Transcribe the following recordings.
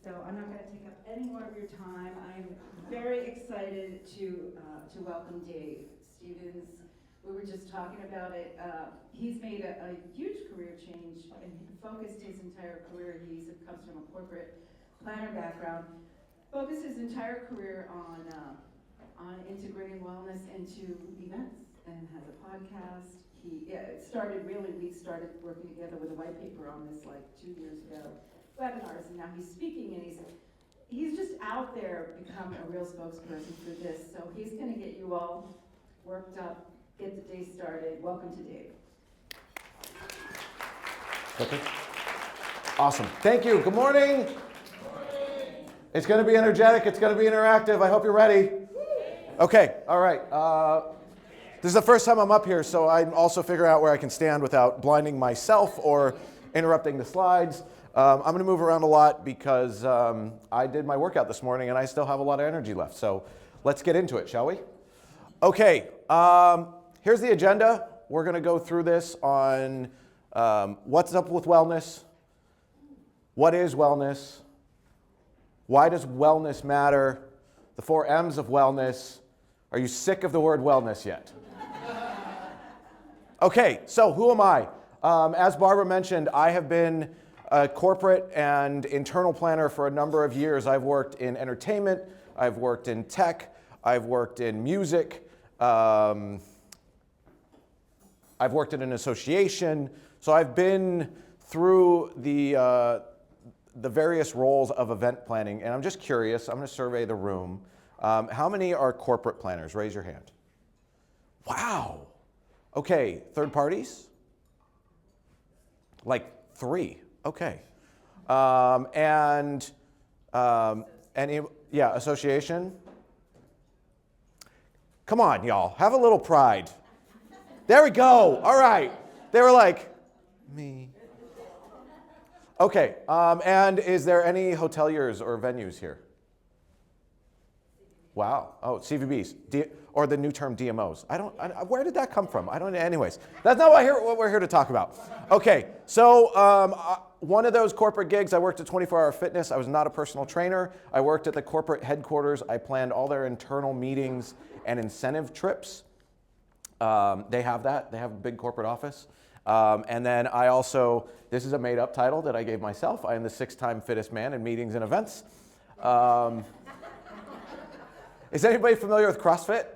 So I'm not going to take up any more of your time. I'm very excited to welcome Dave Stevens. We were just talking about it. He's made a huge career change and focused his entire career. He comes from a corporate planner background. Focused his entire career on integrating wellness into events and has a podcast. It started really, we started working together with a white paper on this like 2 years ago, webinars, and now he's speaking, and he's just out there becoming a real spokesperson for this. So he's going to get you all worked up, get the day started. Welcome to Dave. Okay. Awesome. Thank you. Good morning. It's going to be energetic. It's going to be interactive. I hope you're ready. Okay. All right. This is the first time I'm up here, so I'm also figuring out where I can stand without blinding myself or interrupting the slides. I'm going to move around a lot because I did my workout this morning and I still have a lot of energy left. So let's get into it, shall we? Okay. Here's the agenda. We're going to go through this on what's up with wellness, what is wellness, why does wellness matter, the 4 M's of wellness. Are you sick of the word wellness yet? Okay, so who am I? As Barbara mentioned, I have been a corporate and internal planner for a number of years. I've worked in entertainment, I've worked in tech, I've worked in music, I've worked in an association. So I've been through the various roles of event planning, and I'm just curious, I'm going to survey the room. How many are corporate planners? Raise your hand. Wow. Okay, third parties? Like 3. Okay. Association? Come on, y'all. Have a little pride. There we go. All right. They were like, me. Okay. And is there any hoteliers or venues here? Wow. Oh, CVBs. Or the new term DMOs. Where did that come from? Anyways, that's not what we're here to talk about. Okay, so one of those corporate gigs, I worked at 24 Hour Fitness. I was not a personal trainer. I worked at the corporate headquarters. I planned all their internal meetings and incentive trips. They have that. They have a big corporate office. And then I also, this is a made up title that I gave myself. I am the 6-time fittest man in meetings and events. Is anybody familiar with CrossFit?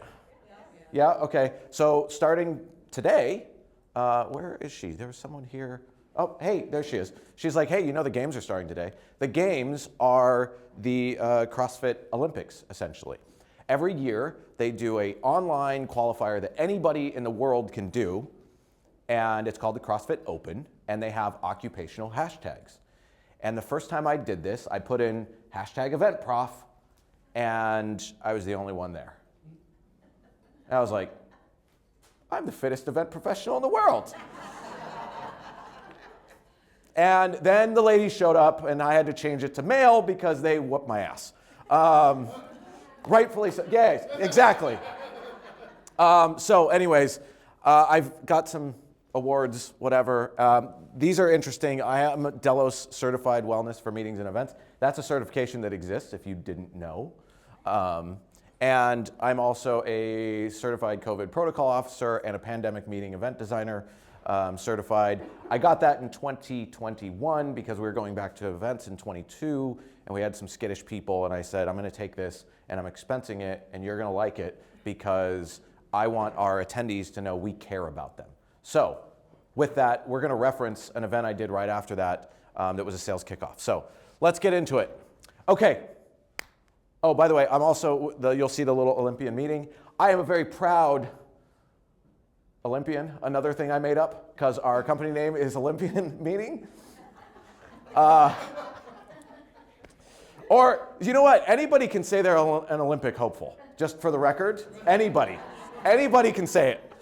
Yeah, okay. So starting today, where is she? There was someone here. Oh, hey, there she is. She's like, hey, the games are starting today. The games are the CrossFit Olympics, essentially. Every year, they do an online qualifier that anybody in the world can do, and it's called the CrossFit Open, and they have occupational hashtags. And the first time I did this, I put in #eventprof, and I was the only one there. And I was like, I'm the fittest event professional in the world. And then the ladies showed up, and I had to change it to male because they whooped my ass. Rightfully so. Yes, exactly. So anyways, I've got some awards, whatever. These are interesting. I am a Delos Certified Wellness for Meetings and Events. That's a certification that exists if you didn't know. And I'm also a certified COVID protocol officer and a pandemic meeting event designer certified. I got that in 2021 because we were going back to events in 22 and we had some skittish people, and I said, I'm going to take this and I'm expensing it and you're going to like it because I want our attendees to know we care about them. So with that, we're going to reference an event I did right after that that was a sales kickoff. So let's get into it. Okay. Oh, by the way, I'm also, you'll see the little Olympian meeting. I am a very proud Olympian, another thing I made up, because our company name is Olympian Meeting. Or, you know what? Anybody can say they're an Olympic hopeful, just for the record. Anybody. Anybody can say it.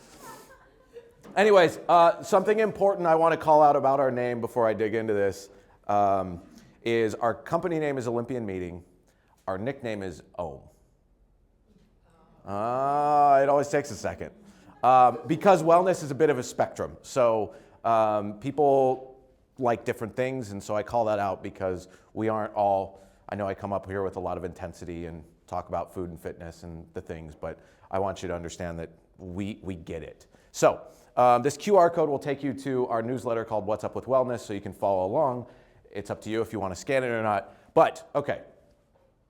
Anyways, something important I want to call out about our name before I dig into this is our company name is Olympian Meeting. Our nickname is Ohm. It always takes a second. Because wellness is a bit of a spectrum. So people like different things, and so I call that out because we aren't all I know I come up here with a lot of intensity and talk about food and fitness and the things, but I want you to understand that we get it. So this QR code will take you to our newsletter called What's Up with Wellness, so you can follow along. It's up to you if you want to scan it or not. But, okay,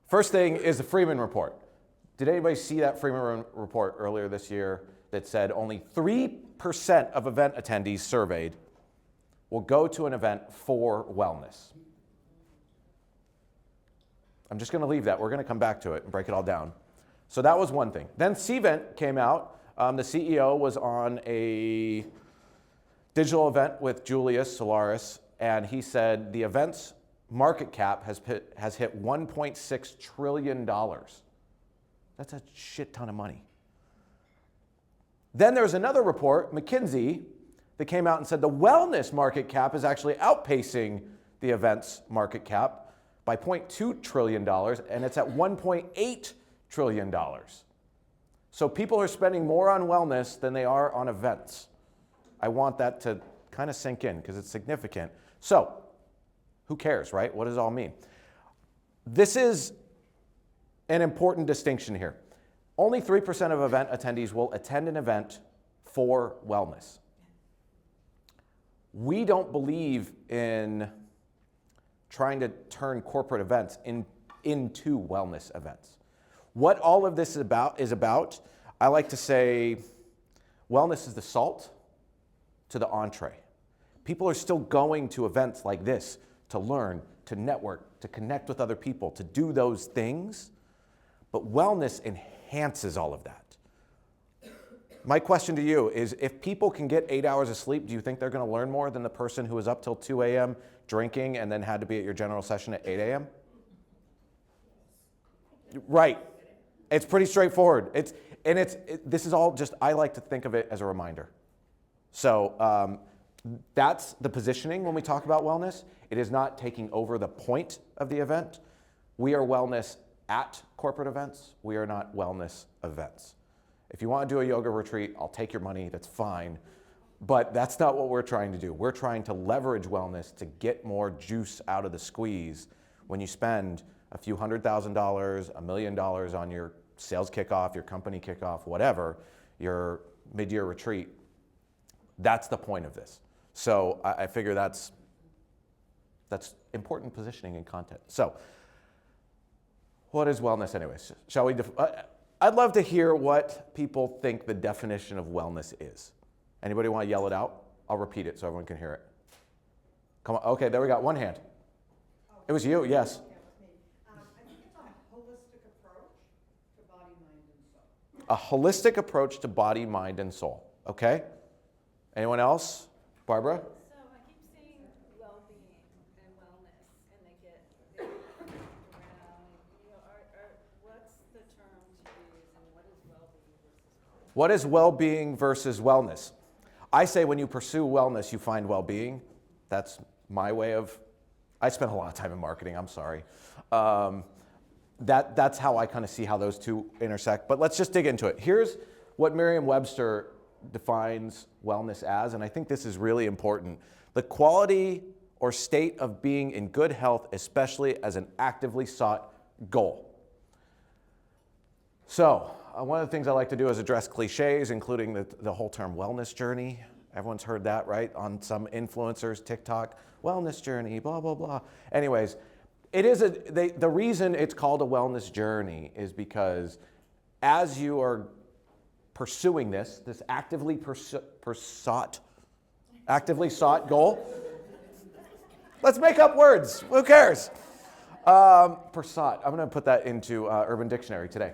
first thing is the Freeman Report. Did anybody see that Freeman Report earlier this year that said only 3% of event attendees surveyed will go to an event for wellness? I'm just going to leave that. We're going to come back to it and break it all down. So that was one thing. Then CVent came out. The CEO was on a digital event with Julius Solaris, and he said the event's market cap has hit $1.6 trillion. That's a shit ton of money. Then there's another report, McKinsey, that came out and said the wellness market cap is actually outpacing the event's market cap by $0.2 trillion, and it's at $1.8 trillion. So people are spending more on wellness than they are on events. I want that to kind of sink in because it's significant. So, who cares, right? What does it all mean? This is an important distinction here. Only 3% of event attendees will attend an event for wellness. We don't believe in trying to turn corporate events into wellness events. What all of this is about, I like to say, wellness is the salt to the entree. People are still going to events like this to learn, to network, to connect with other people, to do those things, but wellness enhances all of that. My question to you is, if people can get 8 hours of sleep, do you think they're going to learn more than the person who was up till 2 a.m. drinking and then had to be at your general session at 8 a.m.? Right. It's pretty straightforward. This is all just, I like to think of it as a reminder. So that's the positioning when we talk about wellness. It is not taking over the point of the event. We are wellness at corporate events. We are not wellness events. If you want to do a yoga retreat, I'll take your money, that's fine. But that's not what we're trying to do. We're trying to leverage wellness to get more juice out of the squeeze. When you spend a few $100,000, $1 million on your sales kickoff, your company kickoff, whatever, your mid-year retreat, that's the point of this. So I figure that's important positioning and content. So what is wellness anyways? Shall we I'd love to hear what people think the definition of wellness is. Anybody want to yell it out? I'll repeat it so everyone can hear it. Come on. Okay, there we got one hand. It was you, yes. I think it's a holistic approach to body, mind, and soul. A holistic approach to body, mind, and soul. Okay? Anyone else? Barbara? So I keep seeing well-being and wellness, and they get very around. What's the term to use, and what is well-being versus wellness? What is well-being versus wellness? I say when you pursue wellness, you find well-being. That's my way of, I spent a lot of time in marketing, I'm sorry. That's how I kind of see how those two intersect. But let's just dig into it. Here's what Merriam-Webster defines wellness as, and I think this is really important. The quality or state of being in good health, especially as an actively sought goal. So, one of the things I like to do is address cliches, including the whole term wellness journey. Everyone's heard that, right? On some influencers, TikTok, wellness journey, blah, blah, blah. Anyways, it is the reason it's called a wellness journey is because as you are pursuing this actively sought goal. Let's make up words. Who cares? Persought. I'm going to put that into Urban Dictionary today.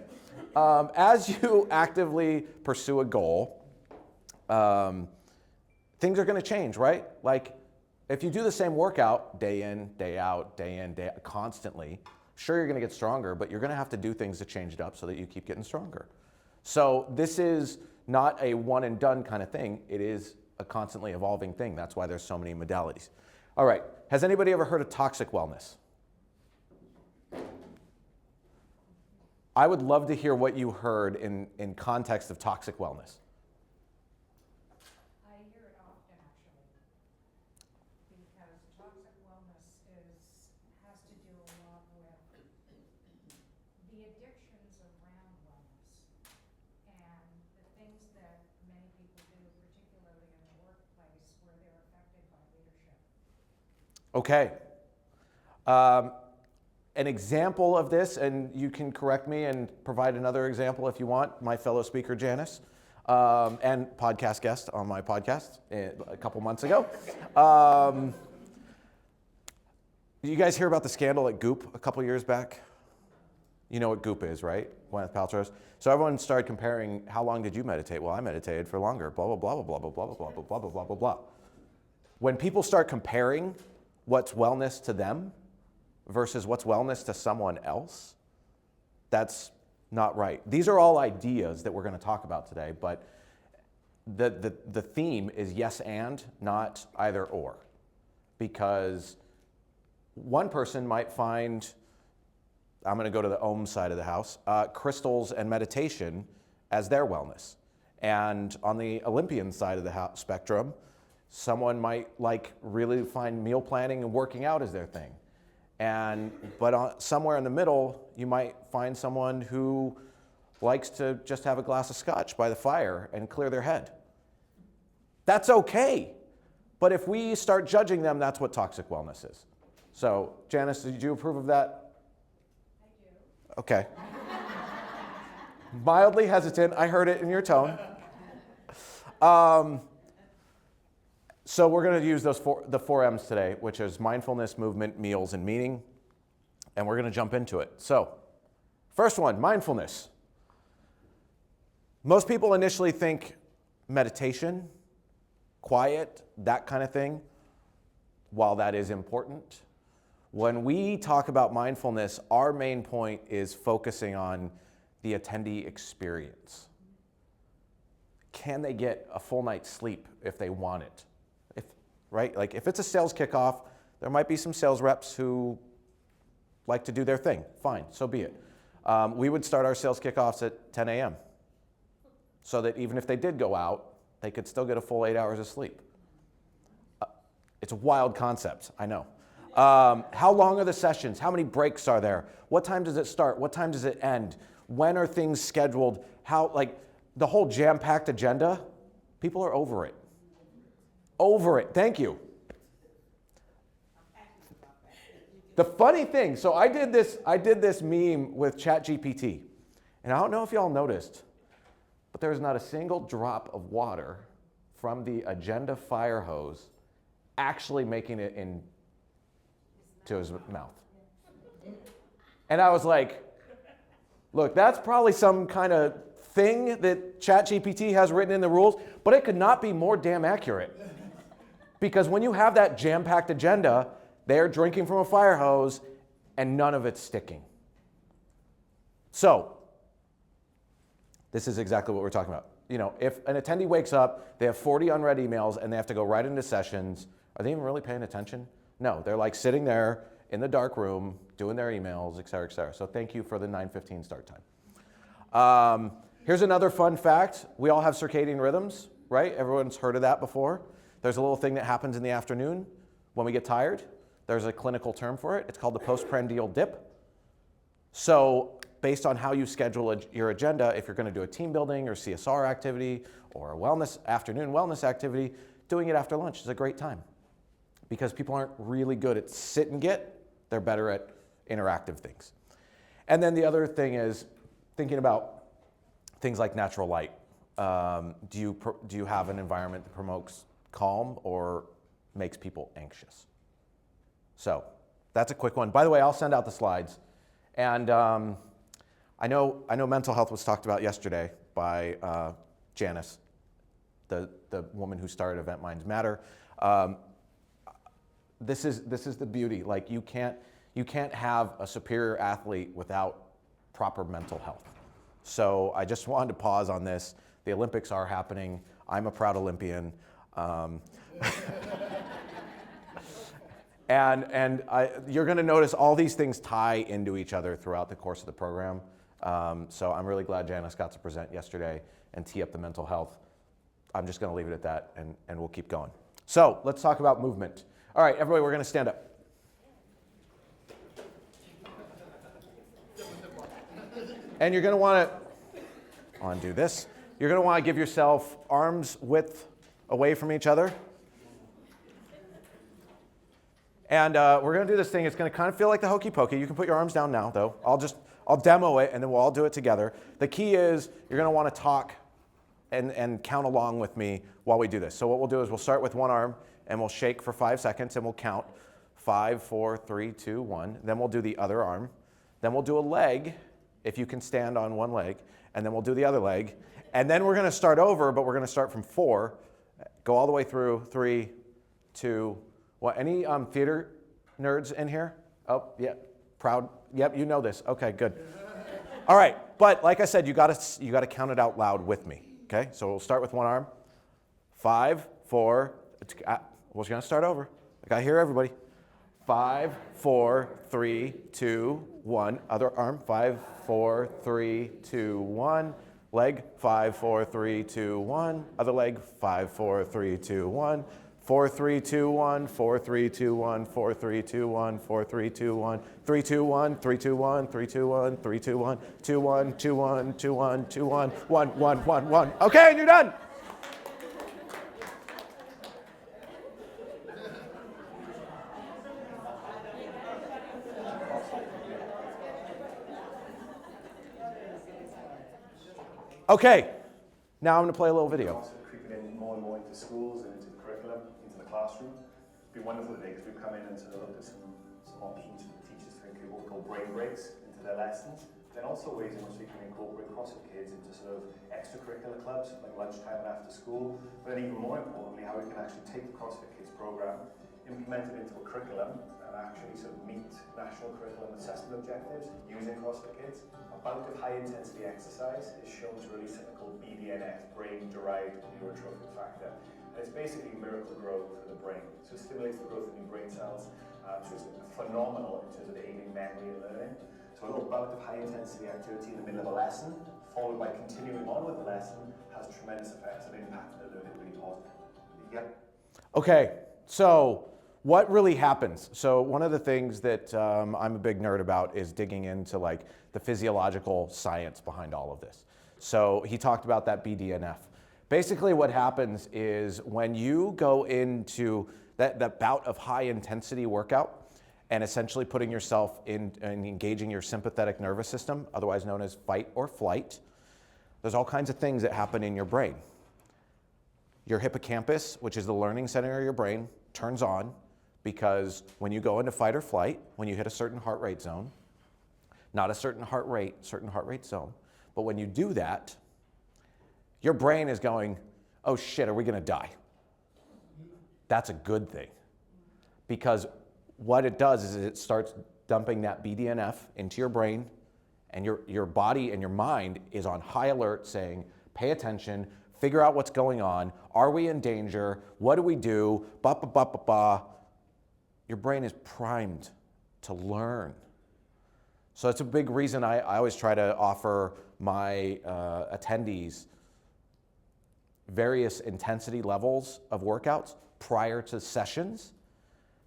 As you actively pursue a goal, things are going to change, right? Like if you do the same workout day in, day out, constantly, sure you're going to get stronger, but you're going to have to do things to change it up so that you keep getting stronger. So this is not a one and done kind of thing. It is a constantly evolving thing. That's why there's so many modalities. All right. Has anybody ever heard of toxic wellness? I would love to hear what you heard in context of toxic wellness. I hear it often, actually, because toxic wellness has to do a lot with Okay. An example of this, and you can correct me and provide another example if you want, my fellow speaker Janice, and podcast guest on my podcast a couple months ago. You guys hear about the scandal at Goop a couple years back? You know what Goop is, right? Gwyneth Paltrow's. So everyone started comparing, how long did you meditate? Well, I meditated for longer, blah, blah, blah, blah, blah, blah, blah, blah, blah, blah, blah, blah, blah, blah. When people start comparing what's wellness to them versus what's wellness to someone else, that's not right. These are all ideas that we're going to talk about today, but the theme is yes and, not either or. Because one person might find, I'm going to go to the Om side of the house, crystals and meditation as their wellness. And on the Olympian side of the spectrum, someone might really find meal planning and working out as their thing. But somewhere in the middle, you might find someone who likes to just have a glass of scotch by the fire and clear their head. That's okay. But if we start judging them, that's what toxic wellness is. So, Janice, did you approve of that? I do. Okay. Mildly hesitant. I heard it in your tone. So we're going to use the 4 M's today, which is mindfulness, movement, meals, and meaning. And we're going to jump into it. So, first one, mindfulness. Most people initially think meditation, quiet, that kind of thing. While that is important, when we talk about mindfulness, our main point is focusing on the attendee experience. Can they get a full night's sleep if they want it? Right? Like if it's a sales kickoff, there might be some sales reps who like to do their thing. Fine, so be it. We would start our sales kickoffs at 10 a.m. so that even if they did go out, they could still get a full 8 hours of sleep. It's a wild concept, I know. How long are the sessions? How many breaks are there? What time does it start? What time does it end? When are things scheduled? The whole jam-packed agenda, people are over it. Over it, thank you. The funny thing, so I did this meme with ChatGPT, and I don't know if y'all noticed, but there's not a single drop of water from the agenda fire hose actually making it into his mouth. And I was like, look, that's probably some kind of thing that ChatGPT has written in the rules, but it could not be more damn accurate. Because when you have that jam-packed agenda, they're drinking from a fire hose and none of it's sticking. So, this is exactly what we're talking about. You know, if an attendee wakes up, they have 40 unread emails and they have to go right into sessions, are they even really paying attention? No, they're like sitting there in the dark room, doing their emails, et cetera, et cetera. So thank you for the 9:15 start time. Here's another fun fact. We all have circadian rhythms, right? Everyone's heard of that before. There's a little thing that happens in the afternoon when we get tired. There's a clinical term for it. It's called the postprandial dip. So based on how you schedule your agenda, if you're going to do a team building or CSR activity or a afternoon wellness activity, doing it after lunch is a great time because people aren't really good at sit and get. They're better at interactive things. And then the other thing is thinking about things like natural light. Do you have an environment that promotes calm or makes people anxious? So that's a quick one. By the way, I'll send out the slides. And I know mental health was talked about yesterday by Janice, the woman who started Event Minds Matter. This is the beauty. Like you can't have a superior athlete without proper mental health. So I just wanted to pause on this. The Olympics are happening. I'm a proud Olympian. You're going to notice all these things tie into each other throughout the course of the program. So I'm really glad Janice got to present yesterday and tee up the mental health. I'm just going to leave it at that, and we'll keep going. So let's talk about movement. All right, everybody, we're going to stand up. And you're going to want to undo this. You're going to want to give yourself arms width away from each other. And we're gonna do this thing. It's gonna kind of feel like the hokey pokey. You can put your arms down now, though. I'll demo it, and then we'll all do it together. The key is you're gonna wanna talk and count along with me while we do this. So what we'll do is we'll start with one arm, and we'll shake for 5 seconds, and we'll count 5, 4, 3, 2, 1. Then we'll do the other arm. Then we'll do a leg, if you can stand on one leg, and then we'll do the other leg. And then we're gonna start over, but we're gonna start from 4, go all the way through 3, 2, 1. Any theater nerds in here? Oh, yeah, proud. Yep, you know this. Okay, good. All right, but like I said, you gotta count it out loud with me. Okay, so we'll start with one arm. 5, 4. We're gonna start over. I gotta hear everybody. 5, 4, 3, 2, 1. Other arm. 5, 4, 3, 2, 1. Leg. 5, 4, 3, 2, 1. Other leg. 5, 4, 3, 2, 1. 4, 3, 2, 1. 4, 3, 2, 1. 4, 3, 2, 1. 4, 3, 2, 1. 3, 2, 1. 3, 2, 1. 3, 2, 1. 3, 2, 1. 2, 1. 2, 1. 2, 1. 2, 1. 1, 1, 1, 1. Okay, and you're done. Okay, now I'm going to play a little video. Also creeping in more and more into schools and into the curriculum, into the classroom. It's been wonderful today because we've come in and sort of looked at some options for the teachers to include what we call brain breaks into their lessons. Then also ways in which we can incorporate CrossFit kids into sort of extracurricular clubs like lunchtime and after school. But then even more importantly, how we can actually take the CrossFit Kids program, implement it into a curriculum, and actually sort of meet national curriculum assessment objectives using CrossFit Kids. A bout of high-intensity exercise is shown to release something called BDNF, brain-derived neurotrophic factor. And it's basically miracle growth for the brain. So it stimulates the growth of new brain cells. So it's phenomenal in terms of aiding memory and learning. So a little bout of high-intensity activity in the middle of a lesson, followed by continuing on with the lesson, has tremendous effects and impact on learning really positively. Yep. Okay, so what really happens? So one of the things that I'm a big nerd about is digging into like the physiological science behind all of this. So he talked about that BDNF. Basically what happens is when you go into that bout of high intensity workout and essentially putting yourself in and engaging your sympathetic nervous system, otherwise known as fight or flight, there's all kinds of things that happen in your brain. Your hippocampus, which is the learning center of your brain, turns on because when you go into fight or flight, when you hit a certain heart rate zone, not a certain heart rate zone, but when you do that, your brain is going, oh shit, are we gonna die? That's a good thing. Because what it does is it starts dumping that BDNF into your brain, and your body and your mind is on high alert saying, pay attention, figure out what's going on, are we in danger, what do we do, ba ba ba ba ba. Your brain is primed to learn. So it's a big reason I always try to offer my attendees various intensity levels of workouts prior to sessions,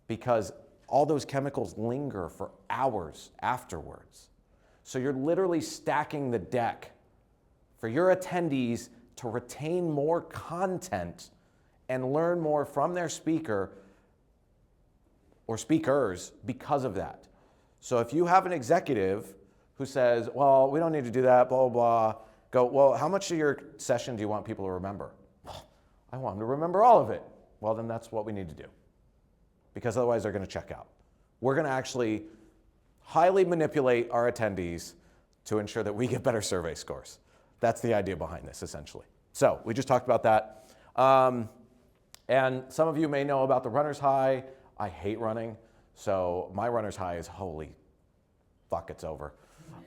because all those chemicals linger for hours afterwards. So you're literally stacking the deck for your attendees to retain more content and learn more from their speaker or speakers because of that. So if you have an executive who says, well, we don't need to do that, blah, blah, blah, go, well, how much of your session do you want people to remember? I want them to remember all of it. Well, then that's what we need to do, because otherwise they're going to check out. We're going to actually highly manipulate our attendees to ensure that we get better survey scores. That's the idea behind this, essentially. So we just talked about that. And some of you may know about the runner's high. I hate running, so my runner's high is holy fuck, it's over.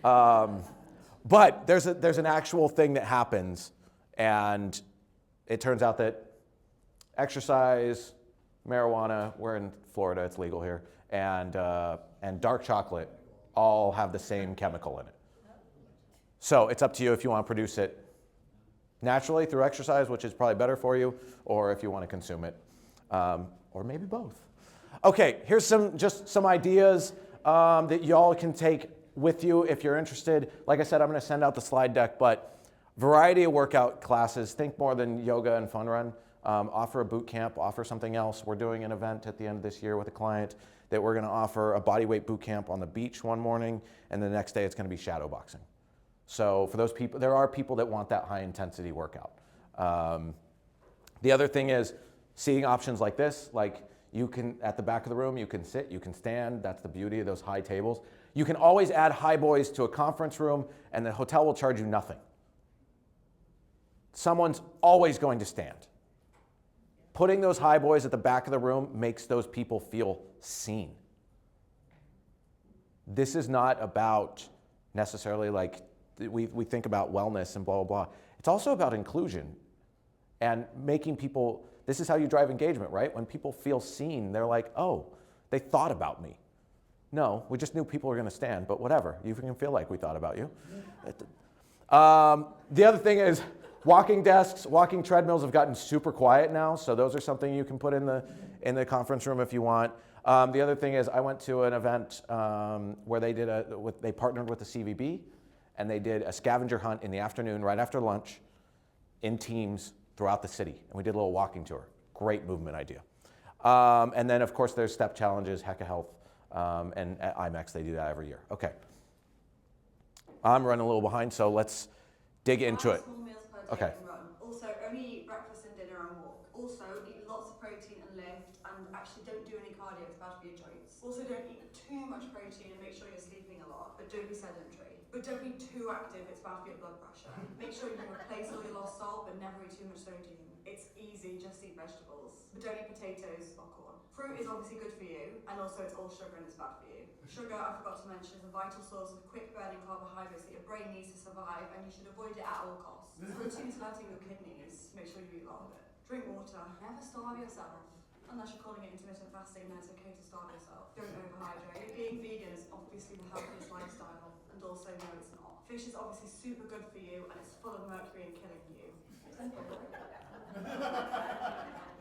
But there's an actual thing that happens, and it turns out that exercise, marijuana, we're in Florida, it's legal here, and dark chocolate all have the same chemical in it. So it's up to you if you want to produce it naturally through exercise, which is probably better for you, or if you want to consume it, or maybe both. Okay, here's some ideas that y'all can take with you if you're interested. Like I said, I'm going to send out the slide deck, but variety of workout classes. Think more than yoga and fun run. Offer a boot camp, offer something else. We're doing an event at the end of this year with a client that we're going to offer a bodyweight boot camp on the beach one morning, and the next day it's going to be shadow boxing. So for those people, there are people that want that high intensity workout. The other thing is seating options like this, like you can, at the back of the room, you can sit, you can stand. That's the beauty of those high tables. You can always add high boys to a conference room, and the hotel will charge you nothing. Someone's always going to stand. Putting those high boys at the back of the room makes those people feel seen. This is not about necessarily like, we think about wellness and blah, blah, blah. It's also about inclusion and making people, this is how you drive engagement, right? When people feel seen, they're like, oh, they thought about me. No, we just knew people were going to stand, but whatever. You can feel like we thought about you. The other thing is walking desks, walking treadmills have gotten super quiet now, so those are something you can put in the conference room if you want. The other thing is I went to an event where they partnered with the CVB, and they did a scavenger hunt in the afternoon right after lunch in teams throughout the city, and we did a little walking tour. Great movement idea. And then of course there's step challenges, Hecka Health, and at IMEX they do that every year. Okay, I'm running a little behind, so let's dig into it. Small meals per day Okay. and run. Also, only eat breakfast and dinner and walk. Also, eat lots of protein and lift, and actually don't do any cardio, it's bad for your joints. Also, don't eat too much protein and make sure you're sleeping a lot, but don't be sedentary. But don't be too active, it's bad for your blood pressure. Make sure you replace all your lost salt, but never eat too much sodium. It's easy, just eat vegetables. But don't eat potatoes or corn. Fruit is obviously good for you, and also it's all sugar and it's bad for you. Sugar, I forgot to mention, is a vital source of quick-burning carbohydrates that your brain needs to survive, and you should avoid it at all costs. Protein is hurting your kidneys, make sure you eat a lot of it. Drink water, never starve yourself. Unless you're calling it intermittent fasting, then it's okay to starve yourself. Don't overhydrate. Being vegan is obviously the healthiest lifestyle, and also no, it's not. Fish is obviously super good for you, and it's full of mercury and killing you.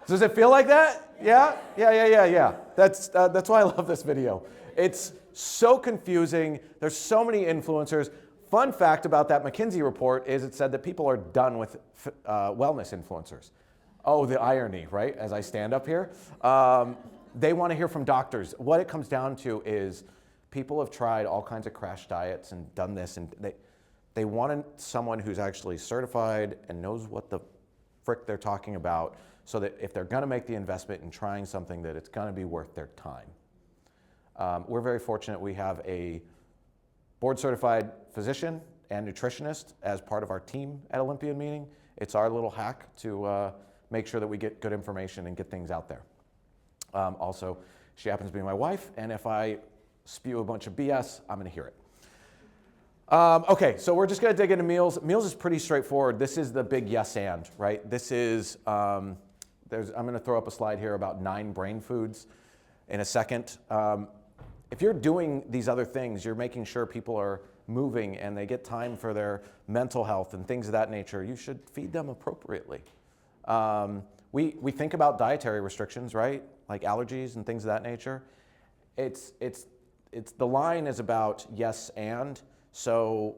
Does it feel like that? Yeah? Yeah. That's why I love this video. It's so confusing. There's so many influencers. Fun fact about that McKinsey report is it said that people are done with wellness influencers. Oh, the irony, right? As I stand up here. They want to hear from doctors. What it comes down to is people have tried all kinds of crash diets and done this, and they want someone who's actually certified and knows what the frick they're talking about, so that if they're going to make the investment in trying something, that it's going to be worth their time. We're very fortunate we have a board-certified physician and nutritionist as part of our team at Olympian Meeting. It's our little hack to make sure that we get good information and get things out there. Also, she happens to be my wife, and if I spew a bunch of BS, I'm going to hear it. Okay, so we're just going to dig into meals. Meals is pretty straightforward. This is the big yes and, right? This is, I'm going to throw up a slide here about 9 brain foods in a second. If you're doing these other things, you're making sure people are moving and they get time for their mental health and things of that nature, you should feed them appropriately. We think about dietary restrictions, right? Like allergies and things of that nature. It's the line is about yes and. So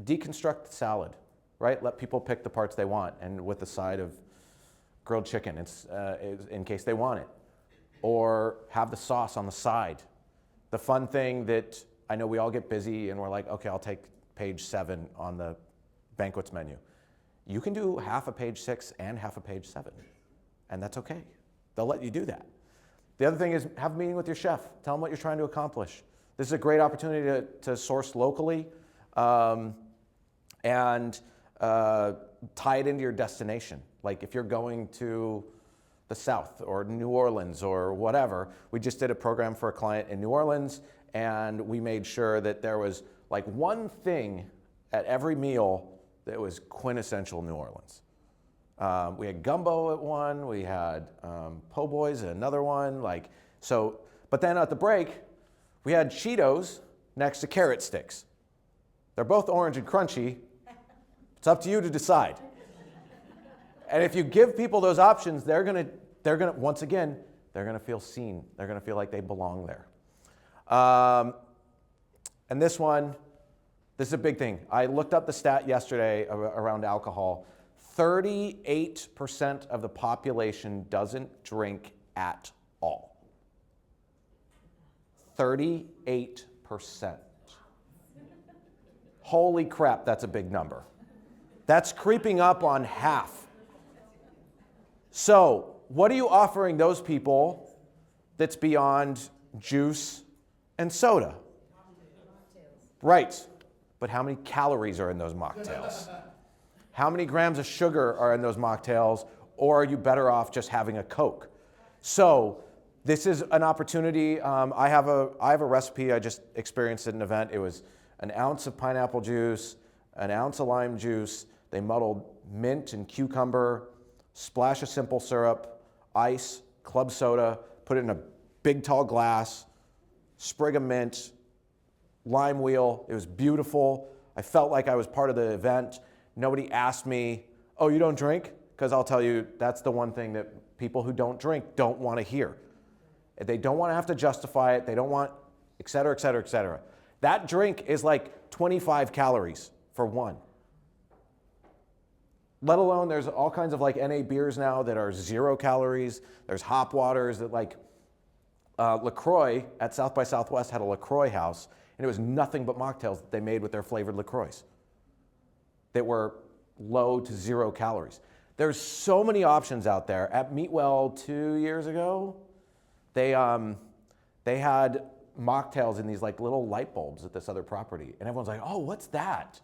deconstruct the salad, right? Let people pick the parts they want, and with the side of grilled chicken, it's in case they want it. Or have the sauce on the side. The fun thing that I know we all get busy and we're like, okay, I'll take page 7 on the banquets menu. You can do half of page 6 and half of page 7, and that's okay. They'll let you do that. The other thing is have a meeting with your chef. Tell them what you're trying to accomplish. This is a great opportunity to source locally and tie it into your destination. Like if you're going to the South or New Orleans or whatever, we just did a program for a client in New Orleans, and we made sure that there was like one thing at every meal that was quintessential New Orleans. We had gumbo at one, we had po' boys at another one, but then at the break, we had Cheetos next to carrot sticks. They're both orange and crunchy. It's up to you to decide. And if you give people those options, they're gonna once again, they're gonna feel seen. They're gonna feel like they belong there. And this is a big thing. I looked up the stat yesterday around alcohol. 38% of the population doesn't drink at all. 38%. Holy crap, that's a big number. That's creeping up on half. So, what are you offering those people that's beyond juice and soda? Right. But how many calories are in those mocktails? How many grams of sugar are in those mocktails? Or are you better off just having a Coke? So, this is an opportunity. I have a recipe I just experienced at an event. It was an ounce of pineapple juice, an ounce of lime juice. They muddled mint and cucumber, splash of simple syrup, ice, club soda, put it in a big tall glass, sprig of mint, lime wheel. It was beautiful. I felt like I was part of the event. Nobody asked me, oh, you don't drink? Because I'll tell you, that's the one thing that people who don't drink don't want to hear. They don't want to have to justify it. They don't want, et cetera, et cetera, et cetera. That drink is like 25 calories for one. Let alone there's all kinds of like NA beers now that are 0 calories. There's hop waters that like LaCroix at South by Southwest had a LaCroix house, and it was nothing but mocktails that they made with their flavored LaCroix that were low to 0 calories. There's so many options out there. At Meatwell 2 years ago, they had mocktails in these like little light bulbs at this other property, and everyone's like, "Oh, what's that?"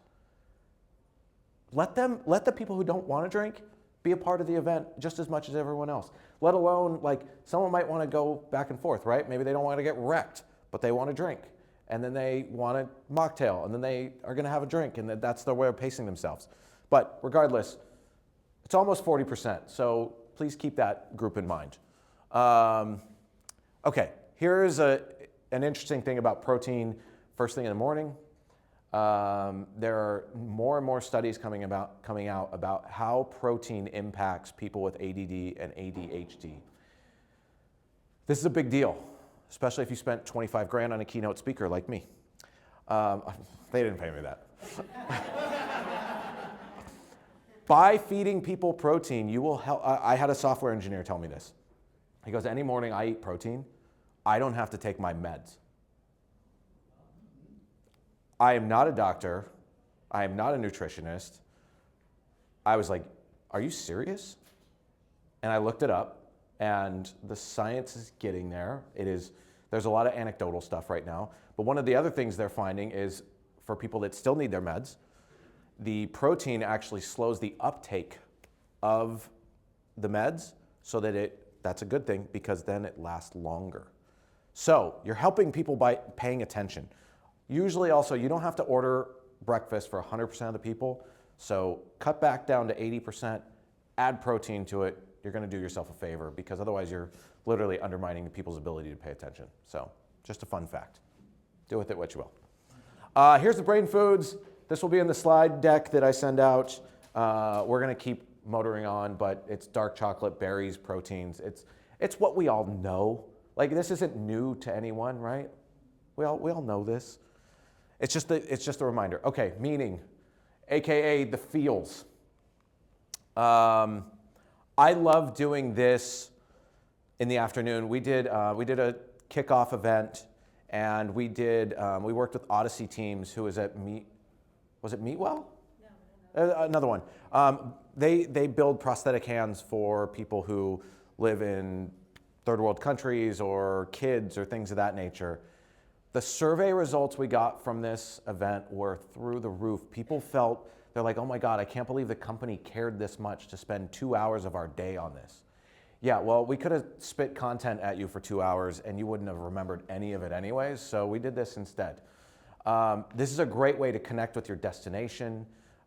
Let the people who don't want to drink be a part of the event just as much as everyone else. Let alone, like, someone might want to go back and forth, right? Maybe they don't want to get wrecked, but they want to drink, and then they want a mocktail, and then they are going to have a drink, and that's their way of pacing themselves. But regardless, it's almost 40%, so please keep that group in mind. Okay, here's an interesting thing about protein first thing in the morning. There are more and more studies coming out about how protein impacts people with ADD and ADHD. This is a big deal, especially if you spent 25 grand on a keynote speaker like me. They didn't pay me that. By feeding people protein, you will help. I had a software engineer tell me this. He goes, any morning I eat protein, I don't have to take my meds. I am not a doctor. I am not a nutritionist. I was like, are you serious? And I looked it up, and the science is getting there. There's a lot of anecdotal stuff right now. But one of the other things they're finding is for people that still need their meds, the protein actually slows the uptake of the meds so that that's a good thing because then it lasts longer. So you're helping people by paying attention. Usually also, you don't have to order breakfast for 100% of the people, so cut back down to 80%, add protein to it, you're gonna do yourself a favor because otherwise you're literally undermining people's ability to pay attention. So just a fun fact. Do with it what you will. Here's the brain foods. This will be in the slide deck that I send out. We're gonna keep motoring on, but it's dark chocolate, berries, proteins. It's what we all know. Like this isn't new to anyone, right? We all know this. It's just a reminder. Okay, meaning, AKA the feels. I love doing this in the afternoon. We did a kickoff event, and we worked with Odyssey Teams, who was at was it Meatwell? No. Another one. They build prosthetic hands for people who live in third world countries or kids or things of that nature. The survey results we got from this event were through the roof. People they're like, oh my God, I can't believe the company cared this much to spend 2 hours of our day on this. Yeah, well, we could have spit content at you for 2 hours and you wouldn't have remembered any of it anyways, so we did this instead. This is a great way to connect with your destination,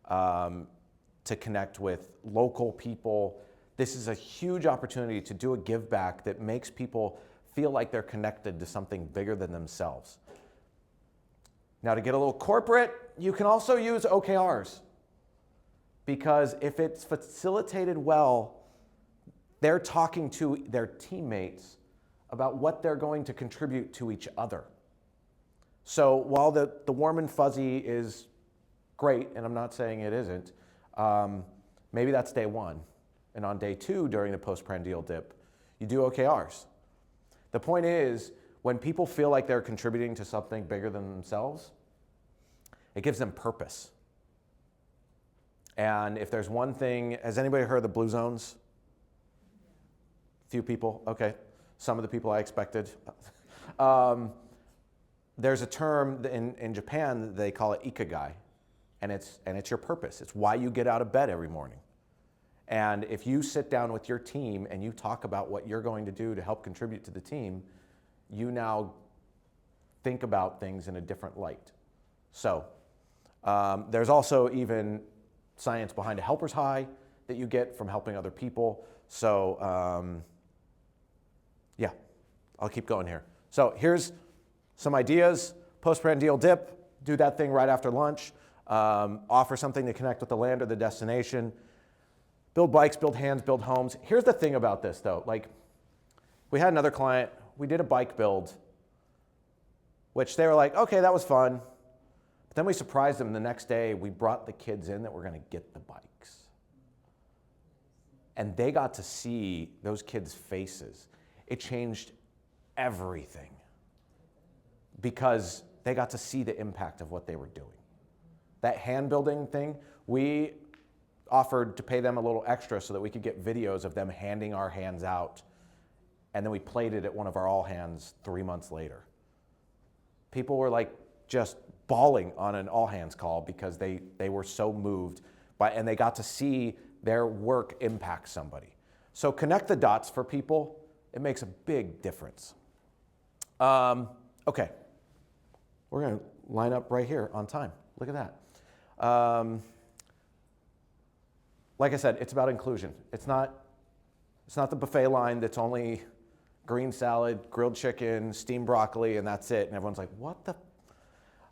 to connect with local people. This is a huge opportunity to do a give back that makes people feel like they're connected to something bigger than themselves. Now to get a little corporate, you can also use OKRs because if it's facilitated well, they're talking to their teammates about what they're going to contribute to each other. So while the warm and fuzzy is great, and I'm not saying it isn't, maybe that's day one. And on day two, during the post-prandial dip, you do OKRs. The point is, When people feel like they're contributing to something bigger than themselves, it gives them purpose. And if there's one thing, has anybody heard of the blue zones? Few people, okay. Some of the people I expected. There's a term in Japan, they call it ikigai, and it's your purpose. It's why you get out of bed every morning. And if you sit down with your team and you talk about what you're going to do to help contribute to the team, you now think about things in a different light. So there's also even science behind a helper's high that you get from helping other people. So yeah, I'll keep going here. So here's some ideas. Postprandial dip, do that thing right after lunch. Offer something to connect with the land or the destination. Build bikes, build hands, build homes. Here's the thing about this though, like we had another client, we did a bike build, which they were like, okay, that was fun. But then we surprised them the next day, we brought the kids in that were gonna get the bikes. And they got to see those kids' faces. It changed everything because they got to see the impact of what they were doing. That hand building thing, we offered to pay them a little extra so that we could get videos of them handing our hands out. And then we played it at one of our all hands 3 months later. People were like just bawling on an all hands call because they were so moved by, and they got to see their work impact somebody. So connect the dots for people. It makes a big difference. Okay, we're gonna line up right here on time. Look at that. Like I said, it's about inclusion. It's not the buffet line that's only green salad, grilled chicken, steamed broccoli, and that's it. And everyone's like, what the?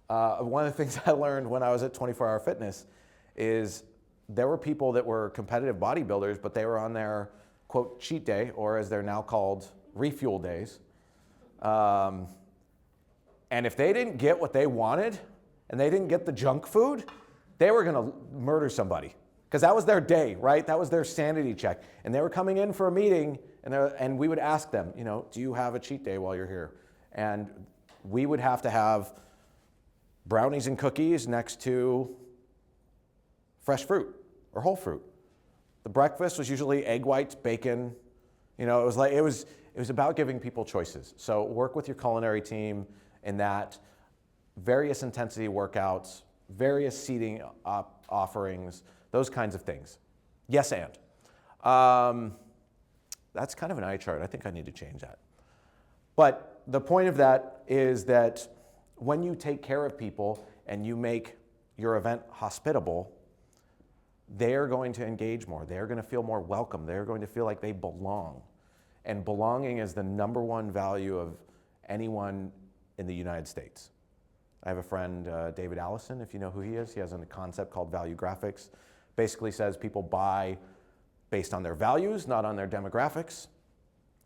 One of the things I learned when I was at 24 Hour Fitness is there were people that were competitive bodybuilders, but they were on their, quote, cheat day, or as they're now called, refuel days. And if they didn't get what they wanted, and they didn't get the junk food, they were gonna murder somebody. Because that was their day, right? That was their sanity check. And they were coming in for a meeting, and we would ask them, you know, do you have a cheat day while you're here? And we would have to have brownies and cookies next to fresh fruit or whole fruit. The breakfast was usually egg whites, bacon. You know, it was about giving people choices. So work with your culinary team in that, various intensity workouts, various seating offerings, those kinds of things. Yes, and. That's kind of an eye chart. I think I need to change that. But the point of that is that when you take care of people and you make your event hospitable, they're going to engage more. They're going to feel more welcome. They're going to feel like they belong. And belonging is the #1 value of anyone in the United States. I have a friend, David Allison, if you know who he is. He has a concept called value graphics. Basically says people buy based on their values, not on their demographics.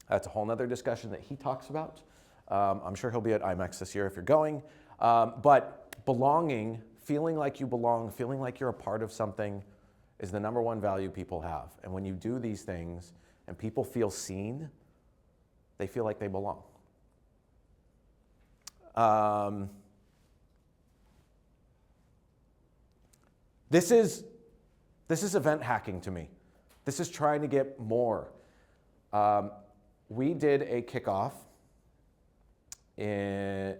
That's a whole nother discussion that he talks about. I'm sure he'll be at IMEX this year if you're going. But belonging, feeling like you belong, feeling like you're a part of something is the #1 value people have. And when you do these things and people feel seen, they feel like they belong. This is event hacking to me. This is trying to get more. We did a kickoff, and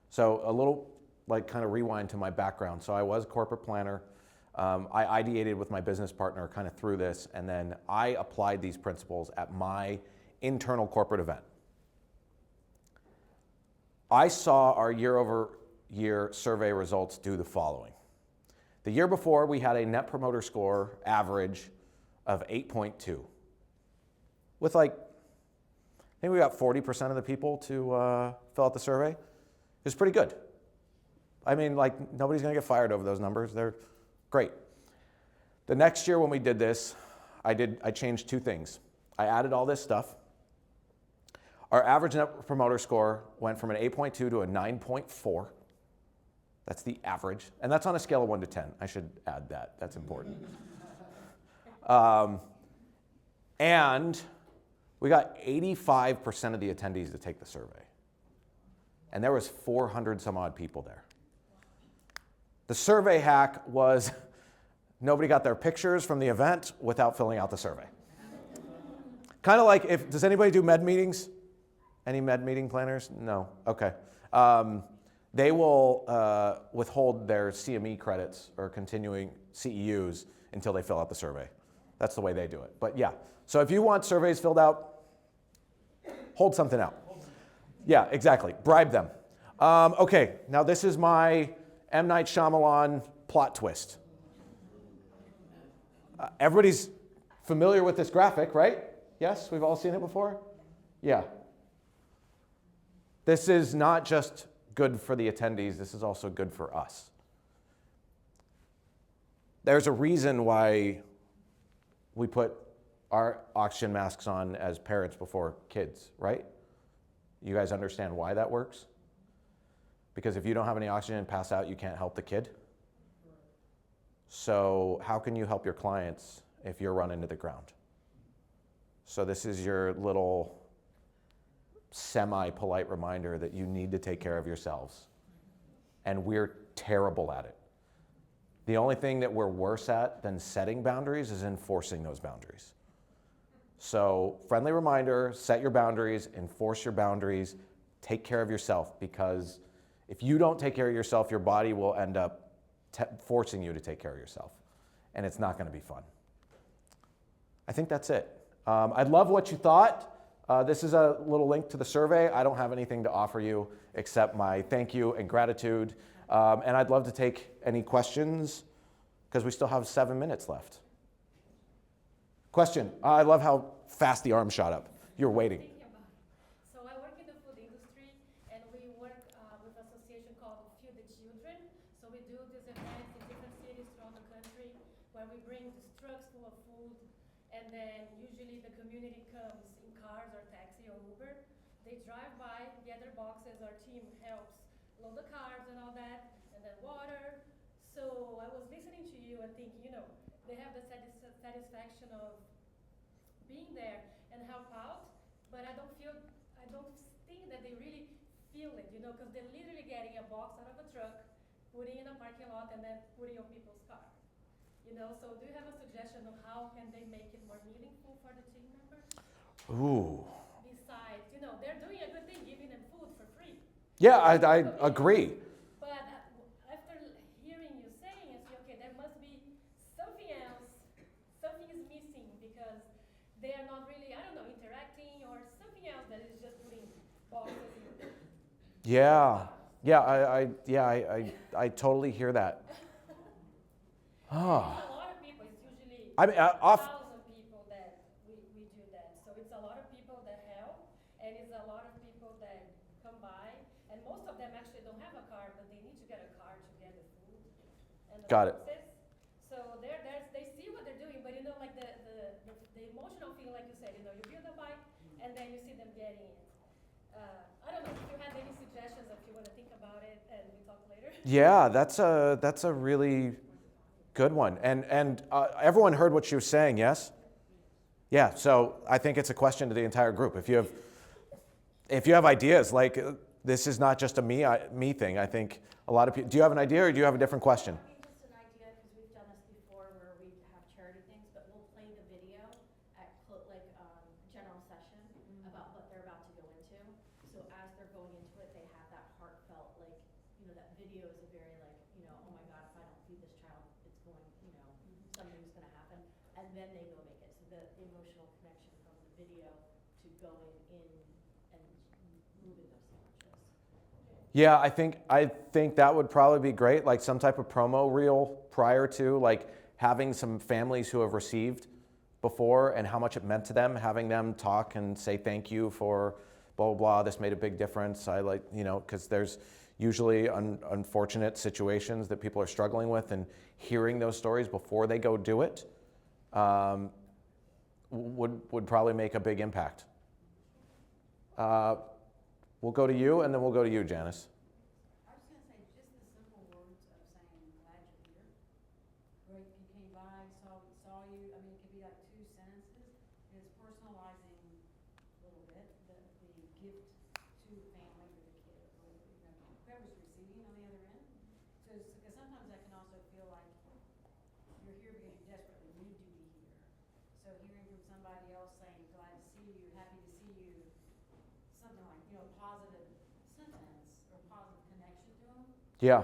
so a little like kind of rewind to my background. So I was a corporate planner. I ideated with my business partner kind of through this, and then I applied these principles at my internal corporate event. I saw our year-over-year survey results do the following. The year before, we had a net promoter score average of 8.2. With like, I think we got 40% of the people to fill out the survey. It was pretty good. I mean, like, nobody's gonna get fired over those numbers. They're great. The next year when we did this, I changed 2 things. I added all this stuff. Our average net promoter score went from an 8.2 to a 9.4. That's the average. And that's on a scale of 1 to 10. I should add that. That's important. And We got 85% of the attendees to take the survey. And there was 400 some odd people there. The survey hack was nobody got their pictures from the event without filling out the survey. Kind of like does anybody do med meetings? Any med meeting planners? No, okay. They will withhold their CME credits or continuing CEUs until they fill out the survey. That's the way they do it. But yeah, so if you want surveys filled out, hold something out. Yeah, exactly. Bribe them. Okay, now this is my M. Night Shyamalan plot twist. Everybody's familiar with this graphic, right? Yes, we've all seen it before? Yeah. This is not just good for the attendees, this is also good for us. There's a reason why we put our oxygen masks on as parents before kids, right? You guys understand why that works? Because if you don't have any oxygen and pass out, you can't help the kid. So how can you help your clients if you're run into the ground? So this is your little semi-polite reminder that you need to take care of yourselves. And we're terrible at it. The only thing that we're worse at than setting boundaries is enforcing those boundaries. So friendly reminder, set your boundaries, enforce your boundaries, take care of yourself, because if you don't take care of yourself, your body will end up forcing you to take care of yourself. And it's not going to be fun. I think that's it. I'd love what you thought. This is a little link to the survey. I don't have anything to offer you except my thank you and gratitude. And I'd love to take any questions because we still have 7 minutes left. Question. I love how fast the arm shot up. You're waiting. So I work in the food industry, and we work with an association called Feed the Children. So we do these events in different cities throughout the country where we bring these trucks full of food, and then usually the community comes in cars or taxi or Uber. They drive by, gather boxes, our team helps load the cars and all that, and then water. So I was listening to you and thinking, they have the satisfaction of being there and help out, but I don't think that they really feel it, because they're literally getting a box out of a truck, putting in a parking lot, and then putting on people's car. So do you have a suggestion of how can they make it more meaningful for the team members? Ooh. Besides, they're doing a good thing, giving them food for free. Yeah, I agree. But after hearing you saying, it's okay, there must be something else, something is missing because they are not really, interacting or something else that is just putting boxes in. Yeah, I totally hear that. It's a lot of people. It's usually I mean, 1,000 people that we do that. So it's a lot of people that help, and it's a lot of people that come by, and most of them actually don't have a car, but they need to get a car to get the food and the Got it. boxes. So they see what they're doing, but like the emotional feeling, like you said, you build a bike, and then you see them getting it. I don't know if you had any suggestions, if you want to think about it, and we talk later. Yeah, that's a really good one. And everyone heard what she was saying, yes? Yeah, so I think it's a question to the entire group. If you have ideas, like this is not just a me thing. I think a lot of people, do you have an idea or do you have a different question? I mean, just an idea, because we've done this before where we have charity things, but we'll play the video at general session about what they're about to go into. So as they're going into it, they have that heartfelt, that video is a very oh my God, if I don't feed this child, it's going, something's going to happen. And then they go make it. So the emotional connection from the video to going in and moving those sandwiches. Yeah, I think that would probably be great, like some type of promo reel prior to, like having some families who have received before and how much it meant to them, having them talk and say thank you for blah, blah, blah, this made a big difference. I like, because there's usually unfortunate situations that people are struggling with, and hearing those stories before they go do it would probably make a big impact. We'll go to you, and then we'll go to you, Janice. I was going to say just the simple words of saying glad you're here. Right? You came by, saw you. I mean, it could be like 2 sentences. And it's personalizing gift to the family or the kid, or, whoever's receiving on the other end. So, because sometimes that can also feel like you're here because you desperately need to be here. So hearing from somebody else saying, glad to see you, happy to see you, something like, positive sentence or positive connection to them, Yeah.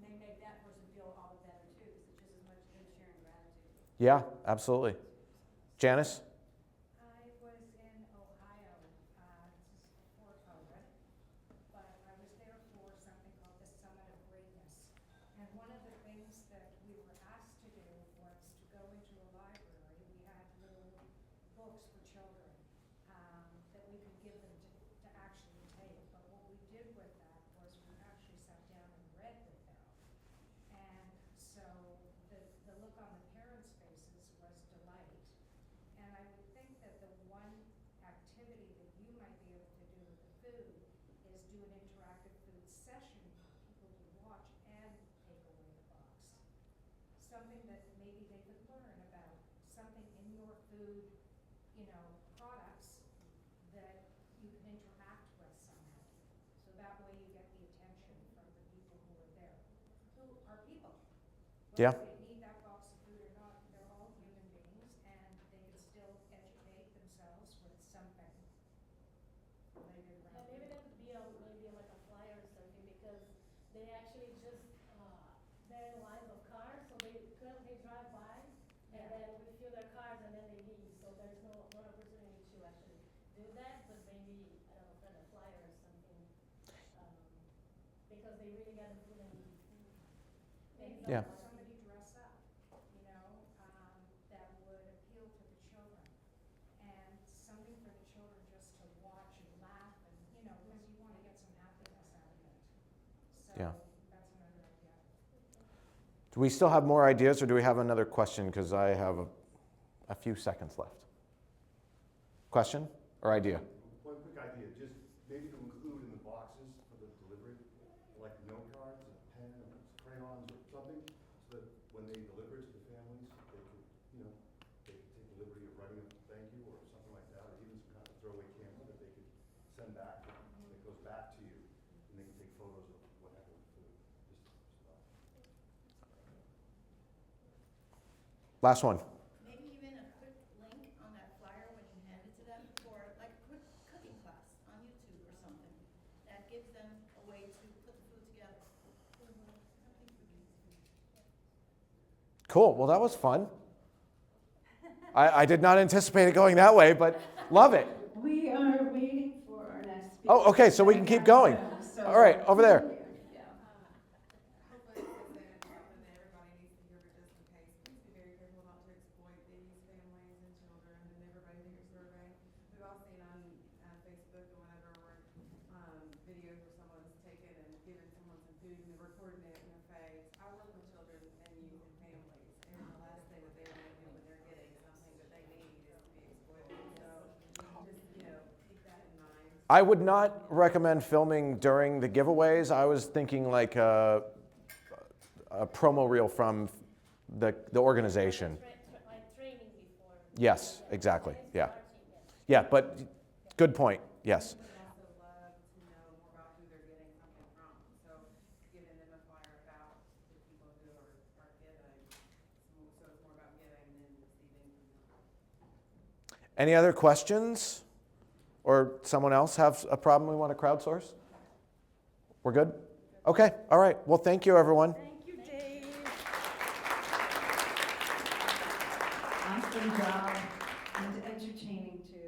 may make that person feel all the better too, because it's just as much them sharing gratitude. Yeah, absolutely. Janice? I was in Ohio, this is before COVID, but I was there for something called the Summit of Greatness. And one of the things that we were asked to do was to go into a library. We had little books for children that we could give them to actually take. But what we did with that was we actually sat down and read with them. And so the look on the parents' faces was delight. And I would think that the one activity that you might be able to do with the food is do an interactive food session for people to watch and take away the box. Something that maybe they could learn about, something in your food, products that you can interact with somehow. So that way you get the attention from the people who are there, who are people. Yeah. Whether they need that box of food or not, they're all human beings, and they can still educate themselves with something related Yeah, around maybe food. that could be maybe like a flyer or something, because they actually just, they're in lines of cars, so they drive by, and Yeah. then we fill their cars and then they leave, so there's no opportunity to actually do that, but maybe, I don't know, send a flyer or something, because they really gotta food and leave. Maybe Yeah. have somebody dress up, that would appeal to the children. And something for the children just to watch and laugh and, because you want to get some happiness out of it. So Yeah. that's another idea. Do we still have more ideas, or do we have another question? Because I have a few seconds left. Question or idea? One quick idea, just maybe to include in the boxes for the delivery, like note cards, a pen, or crayons, or something, so that when they deliver it to the families, they could, they could take the liberty of writing a thank you or something like that, or even some kind of throwaway camera that they could send back, that goes back to you, and they can take photos of what happened with the food. Last one. Maybe even a quick link on that flyer when you hand it to them for like a quick cooking class on YouTube or something that gives them a way to put the food together. Cool. Well, that was fun. I did not anticipate it going that way, but love it. We are waiting for our next speaker. Oh, okay, so we can keep going. So- All right, over there. Yeah. Hopefully this isn't something that everybody needs to hear, but just in case, please be very careful not to exploit these families and children and everybody that you're serving. We've all seen on Facebook and whenever we're videos where someone's taken and given someone some food and they're recording it in their face. I work with children and youth and families, and the last thing that they're going to do when they're getting something that they need is to be exploited. So just, keep that in mind. I would not recommend filming during the giveaways. I was thinking like a promo reel from the organization. Like training before. Yes, exactly. Yeah. Starting, Yeah, but good point. Yes. We also love to know more about who they're getting something from. So giving them a flyer about the people who are giving, so it's more about giving than receiving from them. Any other questions? Or someone else have a problem we want to crowdsource? We're good? Okay. All right. Well, thank you, everyone. Thank you, Dave. Awesome job and entertaining too.